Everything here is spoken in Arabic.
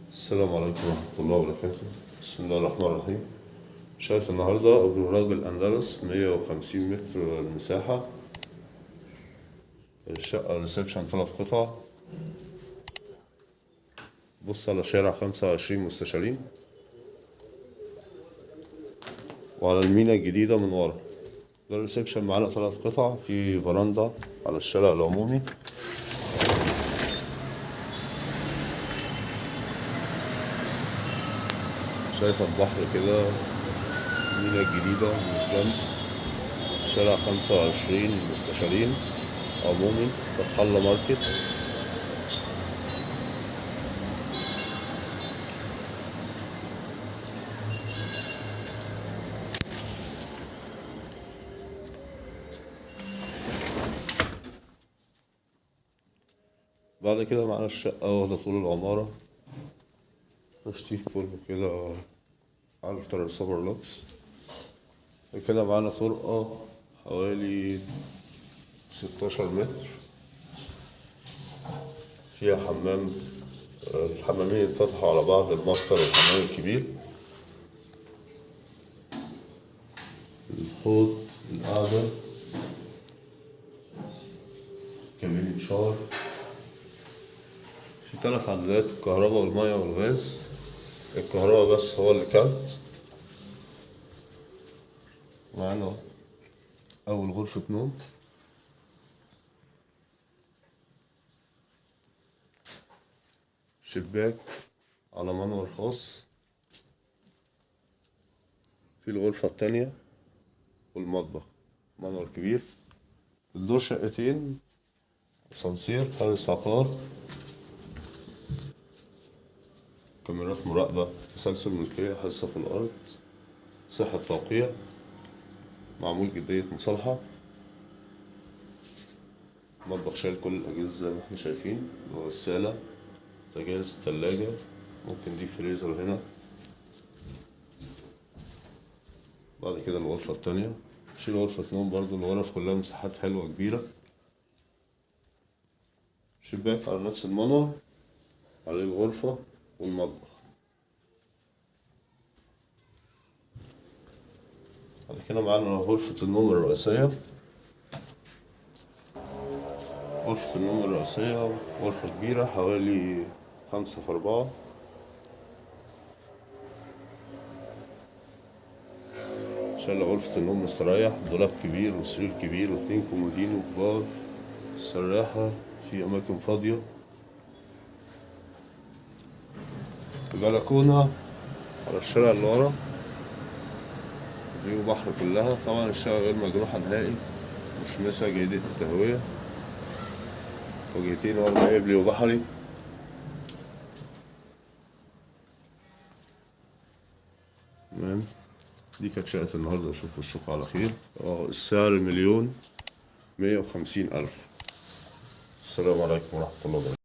السلام عليكم ورحمة الله وبركاته. بسم الله الرحمن الرحيم. شايف النهاردة أبراج الأندلس 150 متر المساحة. الشقة ريسبشن 3 قطع. بص على شارع 25 مستشارين، وعلى المينا الجديدة من ورا. ده الريسبشن معانا 3 قطع، في فراندا على الشارع العمومي. شايف البحر كده، المينا الجديدة من الجنب. شارع 25 مستشارين عمومي، فتح الله ماركت. بعد كده معانا الشقة واخدة طول العمارة، تشطيب كله كده الترا سوبر لوكس. كده معانا طرقة حوالي 16 متر، فيها حمام. الحمامين اتفتحوا على بعض، الماستر والحمام الكبير. الحوض، القعدة، كمين شاور. في 3 عدادات، الكهرباء والمية والغاز. الكهرباء بس هو اللي كانت معانا. أول غرفة نوم، شباك على منور خاص. في الغرفة التانية والمطبخ، منور كبير. الدور شقتين، أسانسير، حارس عقار، كاميرات مراقبة، تسلسل ملكية، حصة في الأرض، صحة توقيع، معمول جدية مصالحة. مطبخ شايل كل الأجهزة زي ما احنا شايفين، غسالة، بوتاجاز، تلاجة، ممكن دي فريزر هنا. بعد كده الغرفة التانية، شيل غرفة نوم برضو. الغرف كلها مساحات حلوة كبيرة. شباك على نفس المنور، عليه الغرفة والمطبخ. بعد كده معانا غرفة النوم الرئيسية. غرفة النوم الرئيسية غرفة كبيرة حوالي 5 في 4. شايلة غرفة النوم مستريح، دولاب كبير وسرير كبير و2 كومودينو كبار. السراحة في أماكن فاضية. البلكونة على الشارع اللي ورا، فيو بحر كلها. طبعا الشارع غير مجروحة نهائي، مشمسة، جيدة التهوية. وجهتين، ورا قبلي وبحري. تمام، دي كانت شقة النهاردة. أشوف الشقة على خير. السعر 1,150,000. السلام عليكم ورحمة الله وبركاته.